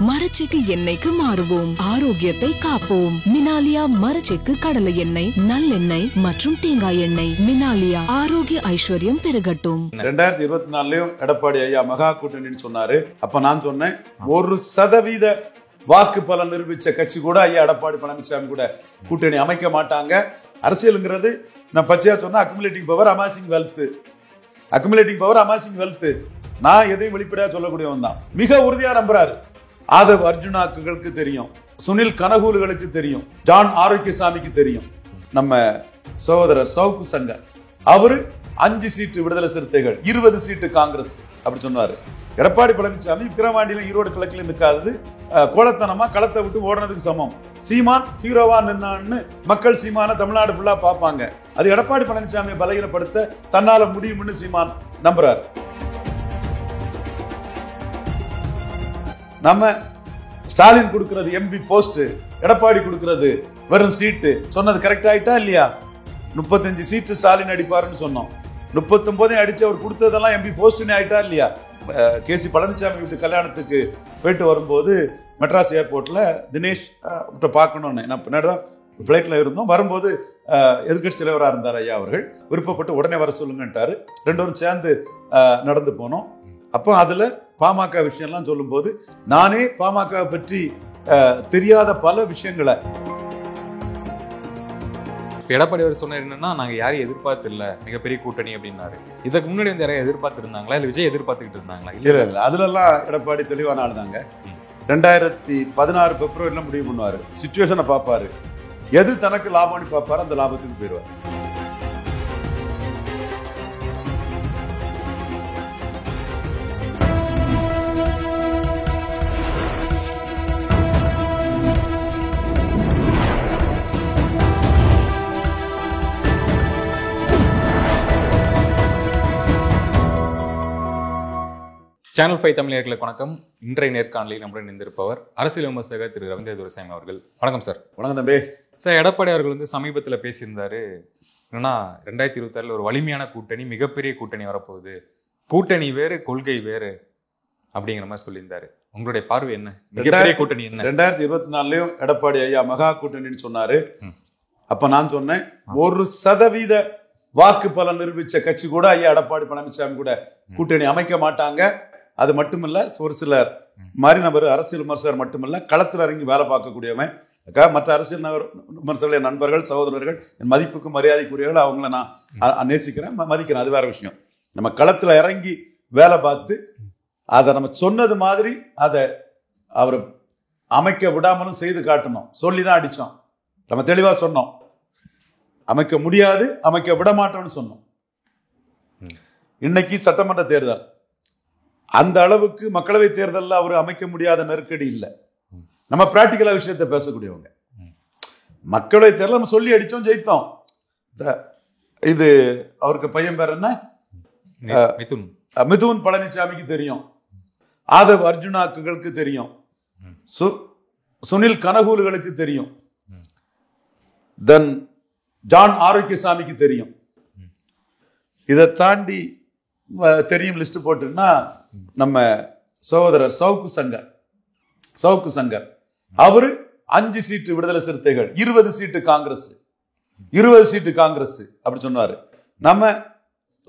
மரச்செக்கு எண்ணெய்க்கு மாறுவோம், ஆரோக்கியத்தை காப்போம். மினாலியா மரச்செக்கு கடலை எண்ணெய், நல்லெண்ணெய் மற்றும் தேங்காய் எண்ணெய். மினாலியா, ஆரோக்கிய ஐஸ்வர்யம் பெருகட்டும். 2024 எடப்பாடி ஐயா மகா கூட்டணின்னு சொன்னாரு. அப்ப நான் சொன்னேன் 1% வாக்கு பலன் நிரூபிச்ச கட்சி கூட ஐயா எடப்பாடி பழனிசாமி கூட கூட்டணி அமைக்க மாட்டாங்க. அரசியலுங்கிறது நான் பச்சையா சொன்னா accumulating power amassing wealth. Accumulating power amassing wealth. நான் எதையும் வெளிப்படையா சொல்லக்கூடியவன் தான். மிக உறுதியா நம்புறாரு. ஆதவ் அர்ஜுனாக்களுக்கு தெரியும், சுனில் கனகூலுகளுக்கு தெரியும், ஜான் ஆரோக்கியசாமிக்கு தெரியும், நம்ம சகோதரர் சவுக்கு சங்கர் அவரு 5 சீட்டு விடுதலை சிறுத்தைகள், 20 சீட்டு காங்கிரஸ் அப்படி சொன்னாரு. எடப்பாடி பழனிசாமி விக்கிரவாண்டியில ஈரோடு கிழக்கில் நிற்காதது கோலத்தனமா களத்தை விட்டு ஓடுனதுக்கு சமம். சீமான் ஹீரோவா நின்னான்னு மக்கள் சீமான தமிழ்நாடு ஃபுல்லா பார்ப்பாங்க. அது எடப்பாடி பழனிசாமியை பலகீனப்படுத்த தன்னால முடியும்னு சீமான் நம்புறாரு. நம்ம ஸ்டாலின் கொடுக்கிறது எம்பி போஸ்ட், எடப்பாடி கொடுக்கிறது வெறும் சீட்டு சொன்னது கரெக்ட் ஆயிட்டா இல்லையா? 35 சீட்டு ஸ்டாலின் அடிப்பாருன்னு சொன்னோம். 39 அடிச்சு அவர் கொடுத்ததெல்லாம் எம்பி போஸ்ட்னு ஆயிட்டா இல்லையா? கேசி பழனிசாமி வீட்டு கல்யாணத்துக்கு போயிட்டு வரும்போது மெட்ராஸ் ஏர்போர்ட்ல தினேஷ் பார்க்கணும்னு நான் பின்னாடி தான் பிளைட்ல இருந்தோம். வரும்போது எதிர்கட்சி தலைவராக இருந்தார் ஐயா அவர்கள். விருப்பப்பட்டு உடனே வர சொல்லுங்கன்ட்டாரு. 2 பேரும் சேர்ந்து நடந்து போனோம். அப்போ அதுல பாமக விஷயம்லாம் சொல்லும் போது நானே பாமக பற்றி தெரியாத பல விஷயங்களை எடப்பாடி அவர் சொன்னார் என்னன்னா, நாங்க யாரையும் எதிர்பார்த்து இல்ல மிகப்பெரிய கூட்டணி அப்படின்னாரு. இதுக்கு முன்னாடி வந்து யாரையும் எதிர்பார்த்து இருந்தாங்களா, இல்ல விஜய் எதிர்பார்த்துக்கிட்டு இருந்தாங்களா? இல்ல அதுல எல்லாம் எடப்பாடி தெளிவான ஆள் தாங்க. 2016 பிப்ரவரியில முடிவு பண்ணுவாரு. சிச்சுவேஷனை பார்ப்பாரு, எது தனக்கு லாபம்னு பார்ப்பாரு, அந்த லாபத்துக்கு போயிடுவார். சேனல் 5 தமிழர்களுக்கு வணக்கம். இன்றைய நேர்காணலில் நம்முடன் இணைந்திருப்பவர் அரசியல் விமர்சகர் திரு ரவீந்திர துரைசாமி அவர்கள். வணக்கம் சார். வணக்கம் தம்பி. சார், எடப்பாடி அவர்கள் வந்து சமீபத்தில் பேசியிருந்தாரு என்னன்னா, 2026 ஒரு வலிமையான கூட்டணி, மிகப்பெரிய கூட்டணி வரப்போகுது, கூட்டணி வேறு கொள்கை வேறு அப்படிங்கிற மாதிரி சொல்லியிருந்தாரு. உங்களுடைய பார்வை என்ன? மிகப்பெரிய கூட்டணி என்ன? 2024 எடப்பாடி ஐயா மகா கூட்டணின்னு சொன்னாரு. அப்ப நான் சொன்னேன் 1% வாக்கு பலன் நிரூபிச்ச கட்சி கூட ஐயா எடப்பாடி பழனிசாமி கூட கூட்டணி அமைக்க மாட்டாங்க. அது மட்டுமில்ல, ஒரு சிலர் மாதிரி நபர் அரசியல் விமர்சகர் மட்டுமில்ல, களத்தில் இறங்கி வேலை பார்க்கக்கூடியவன், மற்ற அரசியல் விமர்சகர்கள், நண்பர்கள், சகோதரர்கள், என் மதிப்புக்கும் மரியாதைக்குரியவர்கள், அவங்கள நான் நேசிக்கிறேன், மதிக்கிறேன். அது வேற விஷயம். நம்ம களத்தில் இறங்கி வேலை பார்த்து அதை நம்ம சொன்னது மாதிரி அதை அவர் அமைக்க விடாமலும் செய்து காட்டணும். சொல்லி தான் அடித்தோம். நம்ம தெளிவாக சொன்னோம், அமைக்க முடியாது, அமைக்க விட மாட்டோம்னு சொன்னோம். இன்னைக்கு சட்டமன்ற தேர்தல், அந்த அளவுக்கு மக்களவை தேர்தலில் அவர் அமைக்க முடியாத நெருக்கடி இல்லை. நம்ம பிராக்டிக்கலா விஷயத்தை பேசக்கூடியவங்க. மக்களவை தேர்தல் நம்ம சொல்லி அடிச்சோம், ஜெயித்தோம். இது அவருக்கு பையன் பேர் என்ன? மிதுன் பழனிசாமிக்கு தெரியும், ஆதவ் அர்ஜுனாக்களுக்கு தெரியும், சுனில் கனகூலுகளுக்கு தெரியும், தென் ஜான் ஆரோக்கியசாமிக்கு தெரியும். இதை தாண்டி தெரியும் லிஸ்ட் போட்டுன்னா நம்ம சகோதரர் சவுக்கு சங்கர் அவரு 5 சீட்டு விடுதலை சிறுத்தைகள், 20 சீட்டு காங்கிரஸ், 20 சீட்டு காங்கிரஸ் அப்படி சொன்னாரு. நம்ம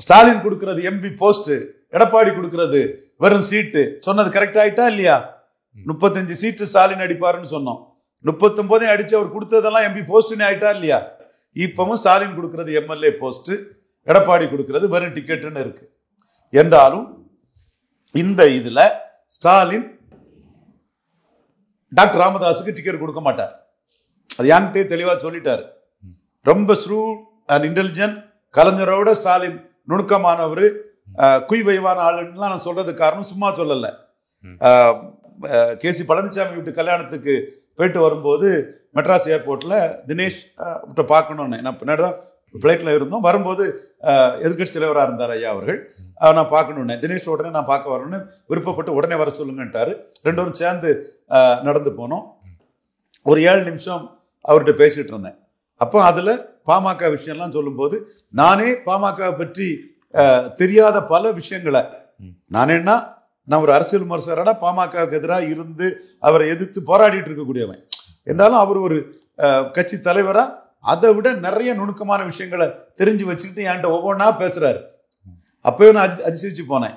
ஸ்டாலின் கொடுக்கிறது எம்பி போஸ்ட், எடப்பாடி கொடுக்கிறது வெறும் சீட்டு சொன்னது கரெக்ட் ஆயிட்டா இல்லையா? 35 சீட்டு ஸ்டாலின் அடிப்பாருன்னு சொன்னோம். 39 அடிச்சு அவர் கொடுத்ததெல்லாம் எம்பி போஸ்ட்னு ஆயிட்டா இல்லையா? இப்பவும் ஸ்டாலின் கொடுக்கிறது எம்எல்ஏ போஸ்ட், எடப்பாடி கொடுக்கிறது வெறும் டிக்கெட்டுன்னு இருக்கு. என்றாலும் இந்த இதுல ஸ்டாலின் டாக்டர் ராமதாஸுக்கு டிக்கெட் கொடுக்க மாட்டார். அது யான்கிட்டே தெளிவா சொல்லிட்டாரு. ரொம்ப ஸ்ரூட் அண்ட் இன்டெலிஜென்ட், கலைஞரோட ஸ்டாலின் நுணுக்கமானவர், குய்வைவான ஆளுன்னா நான் சொல்றது காரணம் சும்மா சொல்லல. கேசி பழனிசாமி வீட்டு கல்யாணத்துக்கு போயிட்டு வரும்போது மெட்ராஸ் ஏர்போர்ட்ல தினேஷ் பார்க்கணும்னு நான் பின்னாடி தான் பிளைட்ல இருந்தோம். வரும்போது எதிர்கட்சி தலைவராக இருந்தார் ஐயா அவர்கள். நான் பார்க்கணுன்னு, தினேஷ் உடனே நான் பார்க்க வரணும்னு விருப்பப்பட்டு உடனே வர சொல்லுங்கன்ட்டாரு. 2 பேரும் சேர்ந்து நடந்து போனோம். ஒரு 7 நிமிஷம் அவர்கிட்ட பேசிட்டு இருந்தேன். அப்போ அதுல பாமக விஷயம்லாம் சொல்லும்போது நானே பாமக பற்றி தெரியாத பல விஷயங்களை, நானேன்னா நான் ஒரு அரசியல் விமர்சகரான பாமகவுக்கு எதிராக இருந்து அவரை எதிர்த்து போராடிட்டு இருக்கக்கூடியவன் என்றாலும் அவர் ஒரு கட்சி தலைவரா அதை விட நிறைய நுணுக்கமான விஷயங்களை தெரிஞ்சு வச்சுக்கிட்டு என்கிட்ட ஒவ்வொன்றா பேசுறாரு. அப்பவே நான் அதிசயிச்சு போனேன்.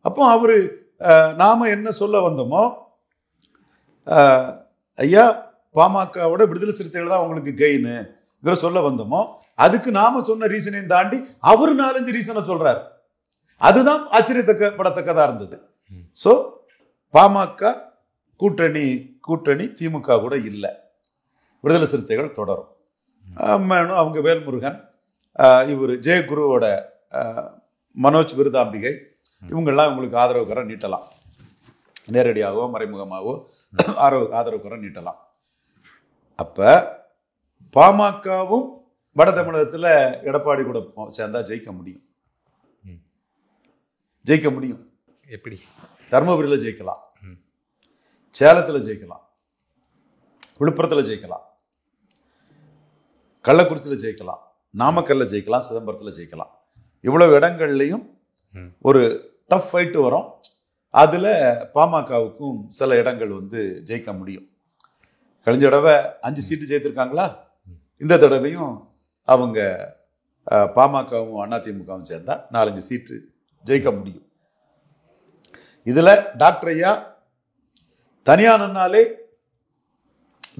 அப்போ அவரு நாம என்ன சொல்ல வந்தோமோ, ஐயா பாமகவோட விடுதலை சிறுத்தைகள் தான் உங்களுக்கு கெயின் சொல்ல வந்தோமோ, அதுக்கு நாம சொன்ன ரீசனையும் தாண்டி அவரு 4-5 ரீசனை சொல்றாரு. அதுதான் ஆச்சரியப்படத்தக்கதா இருந்தது. சோ பாமக கூட்டணி திமுக கூட இல்லை, விடுதலை சிறுத்தைகள் தொடரும். அவங்க வேல்முருகன், இவர் ஜெயகுருவோட மனோஜ் விருதாம்பிகை, இவங்கெல்லாம் இவங்களுக்கு ஆதரவு கரம் நீட்டலாம், நேரடியாகவோ மறைமுகமாகவோ ஆதரவு கரம் நீட்டலாம். அப்ப பாமகவும் வட தமிழகத்துல எடப்பாடி கூட சேர்ந்தா ஜெயிக்க முடியும். எப்படி? தர்மபுரியில ஜெயிக்கலாம், சேலத்துல ஜெயிக்கலாம், விழுப்புரத்துல ஜெயிக்கலாம், கள்ளக்குறிச்சியில ஜெயிக்கலாம், நாமக்கல்ல ஜெயிக்கலாம், சிதம்பரத்துல ஜெயிக்கலாம். இவ்வளவு இடங்கள்லையும் ஒரு டஃப் ஃபைட் வரும். அதுல பாமகவுக்கும் சில இடங்கள் ஜெயிக்க முடியும். கழிஞ்ச தடவை 5 சீட்டு ஜெயித்திருக்காங்களா, இந்த தடவையும் அவங்க பாமகவும் அதிமுகவும் சேர்ந்தா 4-5 சீட்டு ஜெயிக்க முடியும். இதுல டாக்டர் ஐயா தனியா நின்னாலே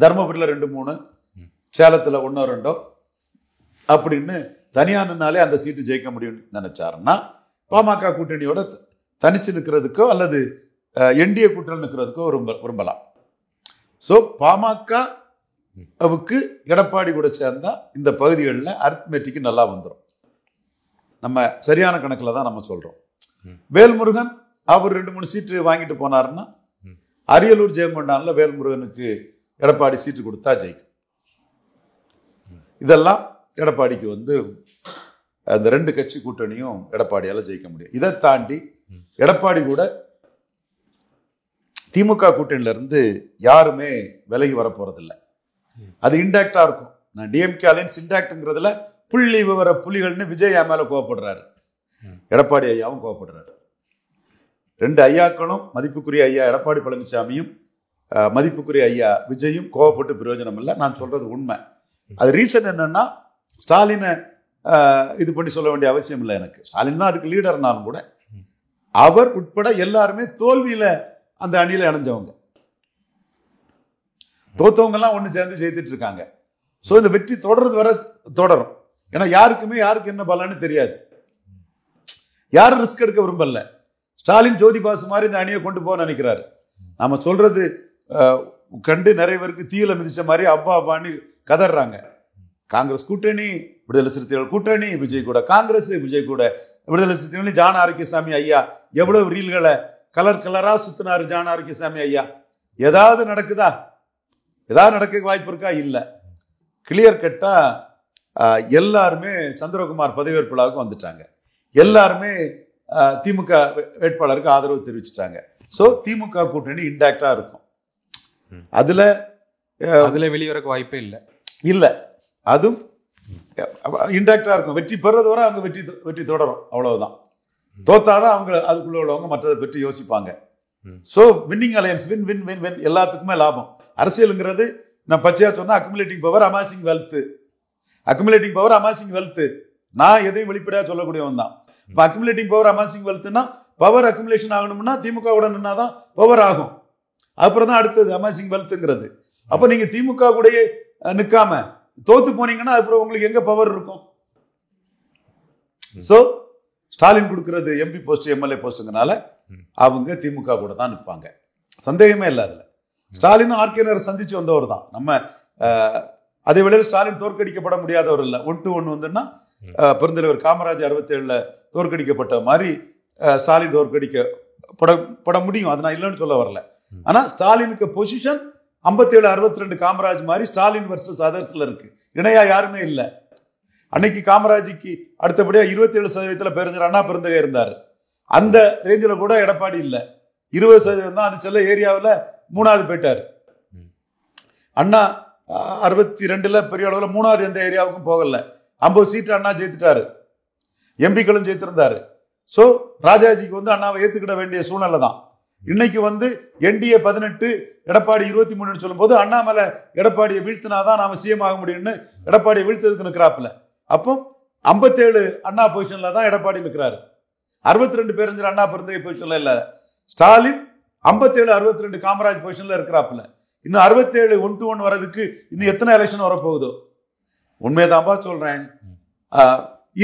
தர்மபுரியில 2-3, சேலத்துல 1-2 அப்படின்னு தனியா நின்னாலே அந்த சீட்டு ஜெயிக்க முடியும்னு நினைச்சாருன்னா, பாமக கூட்டணியோட தனிச்சு நிற்கிறதுக்கோ அல்லது என்டிஏ கூட்டணி நிற்கிறதுக்கோ விரும்பலாம். ஸோ பாமகவுக்கு எடப்பாடி கூட சேர்ந்தா இந்த பகுதிகளில் அரித்மெட்டிக்கு நல்லா வந்துடும். நம்ம சரியான கணக்கில் தான் நம்ம சொல்றோம். வேல்முருகன் அவர் 2-3 சீட்டு வாங்கிட்டு போனாருன்னா, அரியலூர் ஜெயங்கொண்டான்ல வேல்முருகனுக்கு எடப்பாடி சீட்டு கொடுத்தா ஜெயிக்கும். இதெல்லாம் எடப்பாடிக்கு அந்த 2 கட்சி கூட்டணியும் எடப்பாடியால ஜெயிக்க முடியும். இதை தாண்டி எடப்பாடி கூட திமுக கூட்டணியில இருந்து யாருமே விலகி வர போறதில்லை. அது இன்டாக்டா இருக்கும். நான் டிஎம்கே அலையன்ஸ் இன்டாக்ட்ங்கிறதுல புள்ளி விவர புலிகள்னு விஜய் மேல கோவப்படுறாரு, எடப்பாடி ஐயாவும் கோவப்படுறாரு. 2 ஐயாக்களும், மதிப்புக்குரிய ஐயா எடப்பாடி பழனிசாமியும் மதிப்புக்குரிய ஐயா விஜயும் கோவப்பட்டு பிரயோஜனம் இல்லை. நான் சொல்றது உண்மை. அது ரீசன் என்னன்னா, ஸ்டாலினை இது பண்ணி சொல்ல வேண்டிய அவசியம் இல்லை எனக்கு. ஸ்டாலின் தான் அதுக்கு லீடர்னாலும் கூட அவர் உட்பட எல்லாருமே தோல்வியில அந்த அணியில இணைஞ்சவங்க. தோத்தவங்க எல்லாம் ஒண்ணு சேர்ந்து ஜெயித்துட்டு இருக்காங்க. ஸோ இந்த வெற்றி தொடர்றது வர தொடரும். ஏன்னா யாருக்கு என்ன பலன்னு தெரியாது. யாரும் ரிஸ்க் எடுக்க விரும்பல. ஸ்டாலின் ஜோதி பாசு மாதிரி இந்த அணியை கொண்டு போக நினைக்கிறாரு. நாம சொல்றது கண்டு நிறைய பேருக்கு தீயில மிதிச்ச மாதிரி அப்பா அப்பான்னு கதறாங்க. காங்கிரஸ் கூட்டணி, விடுதலை சிறுத்தைகள் கூட்டணி, விஜய் கூட காங்கிரஸ், விஜய் கூட விடுதலை சிறுத்தைகள். ஜான் ஆரோக்கியசாமி ஐயா எவ்வளவு ரீல்களை கலரா சுத்தினாரு. ஜான் ஆரோக்கியசாமி ஐயா ஏதாவது நடக்குதா? ஏதாவது நடக்க வாய்ப்பு இருக்கா? இல்ல. கிளியர் கட்டா எல்லாருமே சந்திரகுமார் பதவியேற்பு விழாவுக்கு வந்துட்டாங்க. எல்லாருமே திமுக வேட்பாளருக்கு ஆதரவு தெரிவிச்சுட்டாங்க. சோ திமுக கூட்டணி இன்டாக்டா இருக்கும். அதுல வெளிவரக்கு வாய்ப்பே இல்ல. அதுவும் இன்டாக்டா இருக்கும். வெற்றி பெறுறது வரை அவங்க வெற்றி தொடரும், அவ்வளவுதான். தோத்தாதான் அவங்க அதுக்குள்ள உள்ளவங்க மற்றதை பற்றி யோசிப்பாங்க. So winning alliance, win win win win, எல்லாத்துக்குமே லாபம். அரசியலுங்கிறது நான் பச்சையா சொன்னா accumulating power amassing wealth. Accumulating power amassing wealth. நான் எதையும் வெளிப்படையா சொல்லக்கூடியவன் தான். இப்ப அக்குமுலேட்டிங் பவர் அமாசிங் வெல்த்னா, பவர் அக்குமுலேஷன் ஆகணும்னா திமுக கூட நின்னாதான் பவர் ஆகும். அப்புறம் தான் அடுத்தது அமாசிங் வெல்த்ங்கிறது. அப்ப நீங்க திமுக கூடயே நிக்காம தோத்து போனீங்கன்னா அப்புறம் உங்களுக்கு எங்க பவர் இருக்கும்? சோ ஸ்டாலின் கொடுக்கிறது எம்பி போஸ்ட், எம்எல்ஏ போஸ்ட்ங்கனால அவங்க திமுக கூட தான் நிற்பாங்க. சந்தேகமே இல்லை. அதுல ஸ்டாலினும் ஆர்கேனர் சந்திச்சு வந்தவர் தான். நம்ம அதே வேளையில் ஸ்டாலின் தோற்கடிக்கப்பட முடியாதவர் இல்லை. 1-1 வந்துன்னா பெருந்தலைவர் காமராஜ் 67 தோற்கடிக்கப்பட்ட மாதிரி ஸ்டாலின் தோற்கடிக்கப்பட முடியும். அது நான் இல்லைன்னு சொல்ல வரல. ஆனா ஸ்டாலினுக்கு பொசிஷன் 57-62 காமராஜ் மாதிரி ஸ்டாலின் வர்சஸ் அதர்ஸ்ல இருக்கு. இணையா யாருமே இல்லை. அன்னைக்கு காமராஜுக்கு அடுத்தபடியா 27% பேரறிஞர் அண்ணா பெருந்தகை இருந்தாரு. அந்த ரேஞ்சில கூட எடப்பாடி இல்ல. 20% தான். அது செல்ல ஏரியாவில் 3வது போயிட்டாரு. அண்ணா 62 பெரிய அளவுல 3வது எந்த ஏரியாவுக்கும் போகல. 50 சீட்டு அண்ணா ஜெயித்துட்டாரு. எம்பிக்களும் ஜெயித்திருந்தாரு. சோ ராஜாஜிக்கு அண்ணாவை ஏத்துக்கிட வேண்டிய சூழ்நிலை தான். இன்னைக்கு வந்து என்டிஏ 18 எடப்பாடி 23 சொல்லும் போது அண்ணாமலை எடப்பாடியை வீழ்த்தினாதான் நாம சிஎம் ஆக முடியும்னு எடப்பாடியை வீழ்த்ததுக்கு நிற்கிறாப்புல. அப்போ 57 அண்ணா பொசிஷன்ல தான் எடப்பாடி நிற்கிறாரு. 62 பேரஞ்சர் அண்ணா பெருந்தகை பொசிஷன்ல இல்ல. ஸ்டாலின் 57 62 காமராஜ் பொசிஷன்ல இருக்கிறாப்புல. இன்னும் 67 1 to 1 வர்றதுக்கு இன்னும் எத்தனை எலெக்ஷன் வரப்போகுதோ. உண்மையதான்பா சொல்றேன்.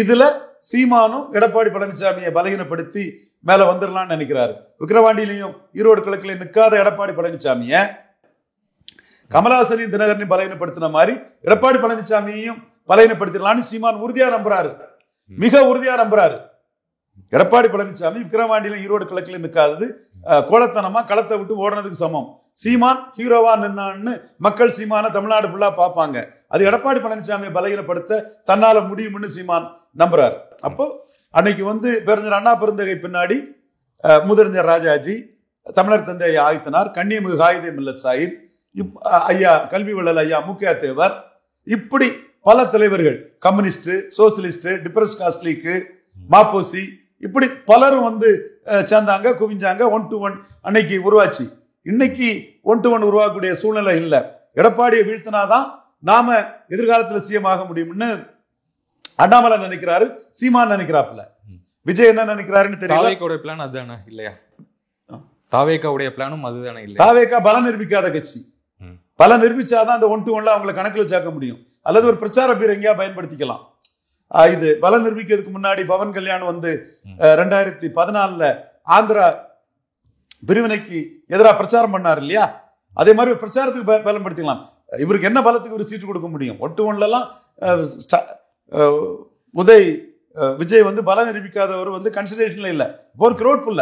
இதுல சீமானும் எடப்பாடி பழனிசாமியை பலகீனப்படுத்தி மேல வந்துடலாம்னு நினைக்கிறாரு. விக்கிரவாண்டியிலையும் ஈரோடு கிழக்குல நிற்காத எடப்பாடி பழனிசாமிய கமலஹாசனையும் தினகரனையும் பலகீனப்படுத்தின மாதிரி எடப்பாடி பழனிசாமியையும் பலகீனப்படுத்திடலாம்னு சீமான் உறுதியா நம்புறாரு, மிக உறுதியா நம்புறாரு. எடப்பாடி பழனிசாமி விக்கிரவாண்டியில ஈரோடு கிழக்குல நிற்காதது கோலத்தனமா களத்தை விட்டு ஓடுனதுக்கு சமம். சீமான் ஹீரோவா நின்னான்னு மக்கள் சீமான தமிழ்நாடு ஃபுல்லா பார்ப்பாங்க. அது எடப்பாடி பழனிசாமியை பலகீனப்படுத்த தன்னால முடியும்னு சீமான் நம்புறாரு. அப்போ அன்னைக்கு வந்து பேரறிஞர் அண்ணா பெருந்தகை பின்னாடி முதறிஞர் ராஜாஜி, தமிழர் தந்தை ஐயா ஆதித்தனார், கண்ணியமிகு காயிதே மில்லத் சாஹிப், ஐயா கல்வி வள்ளல் ஐயா முக்கிய தேவர், இப்படி பல தலைவர்கள், communist, socialist, depressed caste league, மாப்போசி, இப்படி பலரும் வந்து சேர்ந்தாங்க, குவிஞ்சாங்க. 1 to 1 அன்னைக்கு உருவாச்சு. இன்னைக்கு 1 to 1 உருவாக்கக்கூடிய சூழ்நிலை இல்லை. எடப்பாடியை வீழ்த்தினாதான் நாம எதிர்காலத்தில் சிஎம் ஆக முடியும்னு அண்ணாமலை நினைக்கிறாரு, சீமான் நினைக்கிறாப்புல. விஜய் என்ன நினைக்கிறாருன்னு தெரியல. தாவேக்காவுடைய பிளான் அதுதானே இல்லையா? தாவேக்காவுடைய பிளானும் அதுதானே இல்லையா? தாவேக்கா பலம் நிரூபிக்காத கட்சி. பலம் நிரூபிச்சாதான் அந்த 1 to 1 அவங்களை கணக்குல சேர்க்க முடியும். அல்லது ஒரு பிரச்சார பீரங்கியா பயன்படுத்திக்கலாம். இது பலம் நிரூபிக்கிறதுக்கு முன்னாடி பவன் கல்யாண் வந்து 2014 ஆந்திரா பிரிவினைக்கு எதிராக பிரச்சாரம் பண்ணார் இல்லையா? அதே மாதிரி ஒரு பிரச்சாரத்துக்கு பயன்படுத்திக்கலாம். இவருக்கு என்ன பலத்துக்கு ஒரு சீட்டு கொடுக்க முடியும்? 1 to 1 விஜய் வந்து பலம் நிரூபிக்காதவர் வந்து கன்சிடரேஷன்ல இல்ல. ஒரு க்ரோட் புல்ல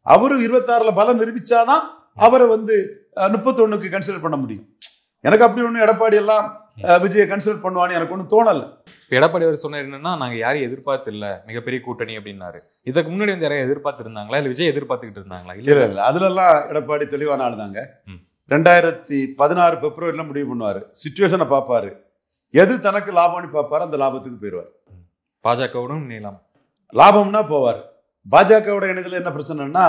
அவரு 26ல பலம் நிரூபிச்சாதான் அவரை வந்து 31க்கு கன்சிடர் பண்ண முடியும். எனக்கு அப்படி ஒண்ணு எடப்பாடி எல்லாம் விஜயை கன்சிடர் பண்ணுவான்னு எனக்கு ஒன்றும் தோணல. எடப்பாடி அவர் சொன்னார் என்னன்னா, நாங்க யாரையும் எதிர்பார்த்து இல்ல மிகப்பெரிய கூட்டணி அப்படின்னாரு. இதுக்கு முன்னாடி வந்து யாரையும் எதிர்பார்த்து இருந்தாங்களா, இல்ல விஜய் எதிர்பார்த்துக்கிட்டு இருந்தாங்களா? இல்ல இல்ல, அதுல எல்லாம் எடப்பாடி தெளிவான ஆள் தாங்க. 2016 பிப்ரவரியில முடிவு பண்ணுவாரு, சிச்சுவேஷனை பார்ப்பாரு, எது தனக்கு லாபம்னு பார்ப்பாரு, அந்த லாபத்துக்கு போயிடுவார். பாஜகவுடன் நீளம் லாபம்னா போவார். பாஜகவோட இணையத்துல என்ன பிரச்சனைன்னா,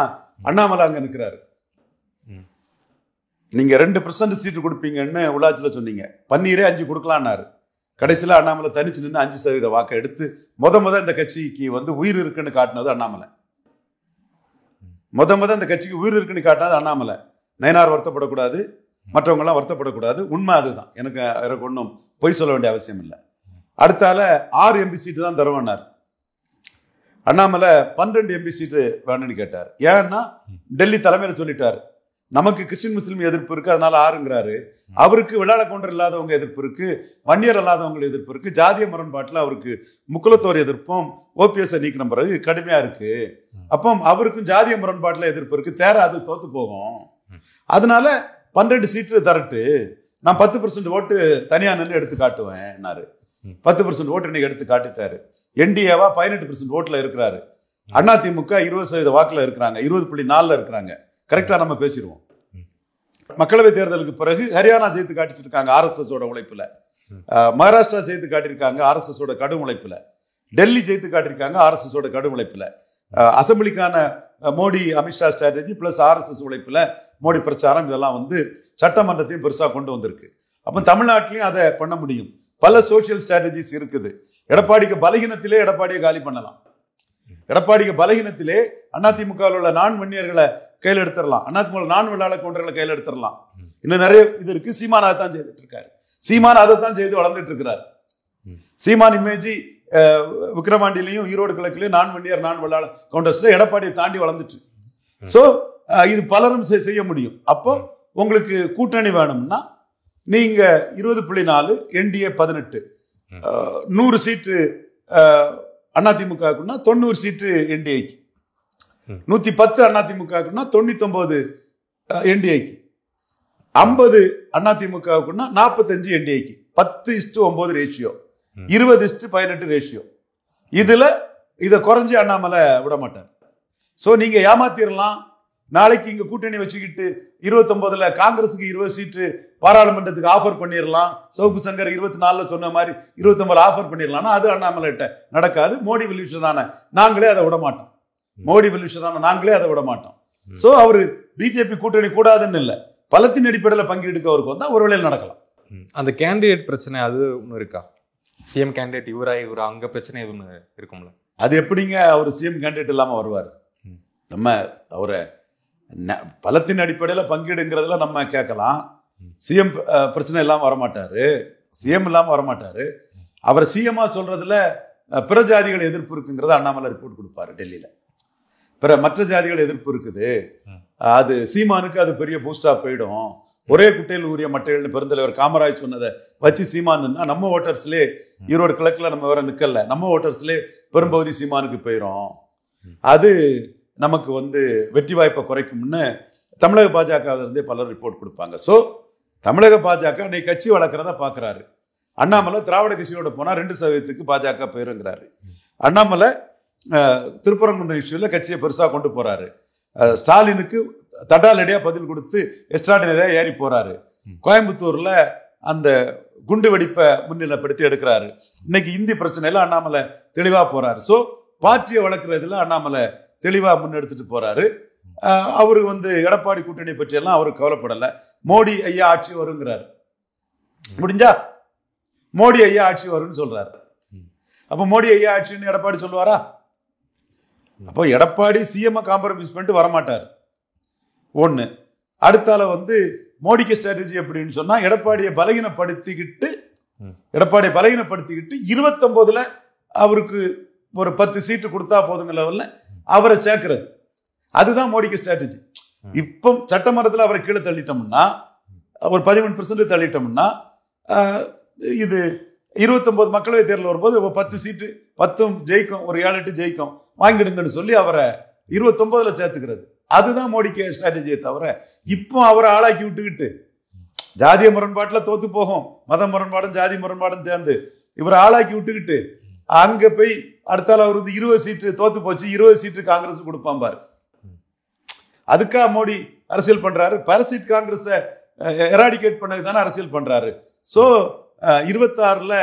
அண்ணாமலை அங்க நிற்கிறாரு. நீங்க 2% சீட்டு கொடுப்பீங்கன்னு உள்ளாட்சியில சொன்னீங்க, பன்னீரே 5 கொடுக்கலான்னாரு. கடைசியில அண்ணாமலை தனிச்சு நின்று 5% வாக்கை எடுத்து முத இந்த கட்சிக்கு வந்து உயிர் இருக்குன்னு காட்டினது அண்ணாமலை. முத இந்த கட்சிக்கு உயிர் இருக்குன்னு காட்டினது அண்ணாமலை. நயனார் வருத்தப்படக்கூடாது, மற்றவங்க எல்லாம் வருத்தப்படக்கூடாது. உண்மை அதுதான். எனக்கு ஒன்றும் பொய் சொல்ல வேண்டிய அவசியம் இல்லை. அடுத்தால 6 MP சீட்டு தான் தருவானார். அண்ணாமலை 12 MP சீட்டு வேணும்னு கேட்டார். ஏன்னா டெல்லி தலைமையில சொல்லிட்டாரு, நமக்கு கிறிஸ்டின் முஸ்லீம் எதிர்ப்பு இருக்கு, அதனால 6ங்கிறாரு. அவருக்கு விளையாட கவுண்டர் இல்லாதவங்க எதிர்ப்பு இருக்கு, வன்னியர் இல்லாதவங்க எதிர்ப்பு இருக்கு, ஜாதிய முரண்பாட்டில் அவருக்கு முக்குலத்தோர் எதிர்ப்பும் ஓபிஎஸ் நீக்கின பிறகு கடுமையா இருக்கு. அப்போ அவருக்கும் ஜாதிய முரண்பாட்டில் எதிர்ப்பு இருக்கு, அது தோத்து போகும். அதனால 12 சீட்டு தரட்டு, நான் 10% ஓட்டு தனியா நின்று எடுத்து காட்டுவேன். 10% ஓட்டு இன்னைக்கு எடுத்து காட்டிட்டாரு. என்டிஏவா 18% ஓட்டுல இருக்கிறாரு. அதிமுக 20% வாக்குல இருக்கிறாங்க, 20.4 இருக்கிறாங்க. கரெக்டா நம்ம பேசிடுவோம். மக்களவை தேர்தலுக்கு பிறகு ஹரியானா ஜெயித்து காட்டிச்சிருக்காங்க RSS ஓட உழைப்புல, மகாராஷ்டிரா ஜெயித்து காட்டியிருக்காங்க RSS ஓட கடும் உழைப்புல, டெல்லி ஜெயித்து காட்டியிருக்காங்க RSS ஓட கடும் உழைப்புல. அசம்பிளிக்கான Modi Amit Shah strategy plus RSS உழைப்புல மோடி பிரச்சாரம், இதெல்லாம் வந்து சட்டமன்றத்தையும் பெருசா கொண்டு வந்திருக்கு. அப்ப தமிழ்நாட்டிலையும் அதை பண்ண முடியும். பல சோசியல் ஸ்ட்ராட்டஜிஸ் இருக்குது. எடப்பாடிக்கு பலகீனத்திலே எடப்பாடியை காலி பண்ணலாம். எடப்பாடிக்கு பலகீனத்திலே அதிமுகவில் உள்ள நான் வன்னியர்களை கையில் எடுத்துடலாம், அதிமுக நான் விளையாட கவுண்டர்களை கையில் எடுத்துடலாம். இன்னும் நிறைய இது இருக்கு. சீமான் அதை தான் செய்துட்டு இருக்காரு. சீமான் அதை தான் செய்து வளர்ந்துட்டு இருக்கிறார். சீமான் இமேஜி விக்கிரவாண்டியிலையும் ஈரோடு கிழக்குலையும் நான் வன்னியர் நான் விளையாட கவுண்டர்ஸ்ல எடப்பாடியை தாண்டி வளர்ந்துட்டு. சோ இது பலரும் செய்ய முடியும். அப்போ உங்களுக்கு கூட்டணி வேணும்னா நீங்க 20.4 என்டிஏ 18 100 சீட்டு அதிமுகக்குன்னா 90 சீட்டு என்டிஏக்கு, 110 அதிமுகக்குன்னா 99 என்டிஏக்கு, 50 அதிமுகக்குன்னா 45 என்டிஏக்கு, 10:9 ரேஷியோ, 20:18 ரேஷியோ. இதுல இதை குறைஞ்சி அண்ணாமலை விட மாட்டார். சோ நீங்க ஏமாத்திரலாம். நாளைக்கு இங்க கூட்டணி வச்சுக்கிட்டு 29ல காங்கிரஸுக்கு 20 சீட்டு பாராளுமன்றத்துக்கு ஆஃபர் பண்ணிடலாம். சவுக்கு சங்கர் 24ல சொன்ன மாதிரி 29 ஆஃபர் பண்ணிடலாம். அது அண்ணாமலை நடக்காது. மோடி வெல்யூஷனான நாங்களே அதை விட மாட்டோம். மோடி வெல்யூஷனான நாங்களே அதை விட மாட்டோம். சோ அவரு பிஜேபி கூட்டணி கூடாதுன்னு இல்லை, பலத்தின் அடிப்படையில் பங்கெடுக்க அவருக்கு வந்தா ஒரு வேளையில் நடக்கலாம். அந்த கேண்டிடேட் பிரச்சனை அது ஒன்று இருக்கா? சிஎம் கேண்டிடேட் இவரா அங்க பிரச்சனை ஒன்று இருக்கும்ல? அது எப்படிங்க அவர் சிஎம் கேண்டிடேட் இல்லாம வருவார்? நம்ம அவரை பலத்தின் அடிப்படையில் பங்கீடுங்கிறதுல நம்ம கேட்கலாம். சிஎம் பிரச்சனை இல்லாம வரமாட்டாரு, சிஎம் இல்லாம வரமாட்டாரு. அவர் சிஎம்மா சொல்றதுல பிற ஜாதிகள் எதிர்ப்பு இருக்குங்கிறத அண்ணாமலை ரிப்போர்ட் கொடுப்பாரு டெல்லியில. மற்ற ஜாதிகள் எதிர்ப்பு இருக்குது, அது சீமானுக்கு அது பெரிய பூஸ்டா போயிடும். ஒரே குட்டையில் உரிய மட்டைகள்னு பெருந்தலைவர் காமராஜ் சொன்னதை வச்சு சீமானுன்னா நம்ம ஓட்டர்ஸ்லேயே ஈரோடு கிழக்குல நம்ம வேற நிக்கல, நம்ம ஓட்டர்ஸ்லேயே பெரும்பகுதி சீமானுக்கு போயிடும். அது நமக்கு வெற்றி வாய்ப்பை குறைக்கும்னு தமிழக பாஜக இருந்தே பலர் ரிப்போர்ட் கொடுப்பாங்க. ஸோ தமிழக பாஜக இன்னைக்கு கட்சி வளர்க்குறத பார்க்குறாரு. அண்ணாமலை திராவிட கட்சியோட போனால் 2% பாஜக போயிருங்கிறாரு. அண்ணாமலை திருப்பரங்குன்றம் இஷ்யூவில் கட்சியை பெருசாக கொண்டு போறாரு. ஸ்டாலினுக்கு தட்டாலடியா பதில் கொடுத்து எக்ஸ்ட்ராடினரியா ஏறி போறாரு. கோயம்புத்தூர்ல அந்த குண்டு வெடிப்பை முன்னிலைப்படுத்தி எடுக்கிறாரு. இன்னைக்கு இந்தி பிரச்சனையில அண்ணாமலை தெளிவா போறாரு. ஸோ பார்ட்டியை வளர்க்குறதுல அண்ணாமலை தெளிவா முன்னெடுத்துட்டு போறாரு. அவரு எடப்பாடி கூட்டணி பற்றி எல்லாம் அவருக்கு கவலைப்படலை. மோடி ஐயா ஆட்சி வருங்கிறாரு. முடிஞ்சா மோடி ஐயா ஆட்சி வரும்னு சொல்றாரு. அப்ப மோடி ஐயா ஆட்சின்னு எடப்பாடி சொல்லுவாரா? அப்போ எடப்பாடி சிஎம் காம்ப்ரமைஸ் பண்ணிட்டு வரமாட்டார். ஒண்ணு. அடுத்தால மோடிக்கு ஸ்ட்ராட்டஜி எப்படின்னு சொன்னா எடப்பாடியை பலகீனப்படுத்திக்கிட்டு 29ல அவருக்கு ஒரு 10 சீட்டு கொடுத்தா போதுங்க லெவல்ல அவரை சேர்க்கிறது. அதுதான் மோடிக்கு ஸ்ட்ராட்டஜி. இப்போ சட்டமன்றத்தில் அவரை கீழே தள்ளிட்டோம்னா, ஒரு 13% தள்ளிட்டோம்னா, இது 29 மக்களவை தேர்தல் வரும்போது 10 சீட்டு 10 ஜெயிக்கும், ஒரு 7-8 ஜெயிக்கும், வாங்கிடுங்கன்னு சொல்லி அவரை 29ல சேர்த்துக்கிறது. அதுதான் மோடிக்கு ஸ்ட்ராட்டஜியை தவிர இப்போ அவரை ஆளாக்கி விட்டுக்கிட்டு ஜாதிய முரண்பாட்டில் தோத்து போகும், மத முரண்பாடும் ஜாதி முரண்பாடும் சேர்ந்து இவரை ஆளாக்கி விட்டுக்கிட்டு அங்க போய் அடுத்தால அவர் 20 சீட்டு தோத்து போச்சு, 20 சீட்டு காங்கிரஸ் கொடுப்பான் பாரு. அதுக்காக மோடி அரசியல் பண்றாரு. பாரசைட் காங்கிரஸ எராடிகேட் பண்ணது தானே அரசியல் பண்றாரு. ஸோ 26ல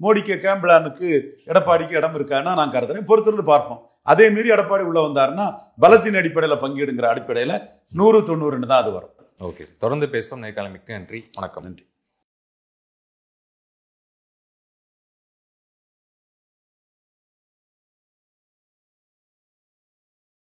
மோடிக்கு கேம்பிளானுக்கு எடப்பாடிக்கு இடம் இருக்கான்னா நான் கருதுறேன். பொறுத்திருந்து பார்ப்போம். அதே மீறி எடப்பாடி உள்ள வந்தாருன்னா பலத்தின் அடிப்படையில் பங்கீடுங்கிற அடிப்படையில் 100-90 தான் அது வரும். ஓகே சார், தொடர்ந்து பேசுவோம். நேர்காணல் மிக்க நன்றி. வணக்கம். நன்றி.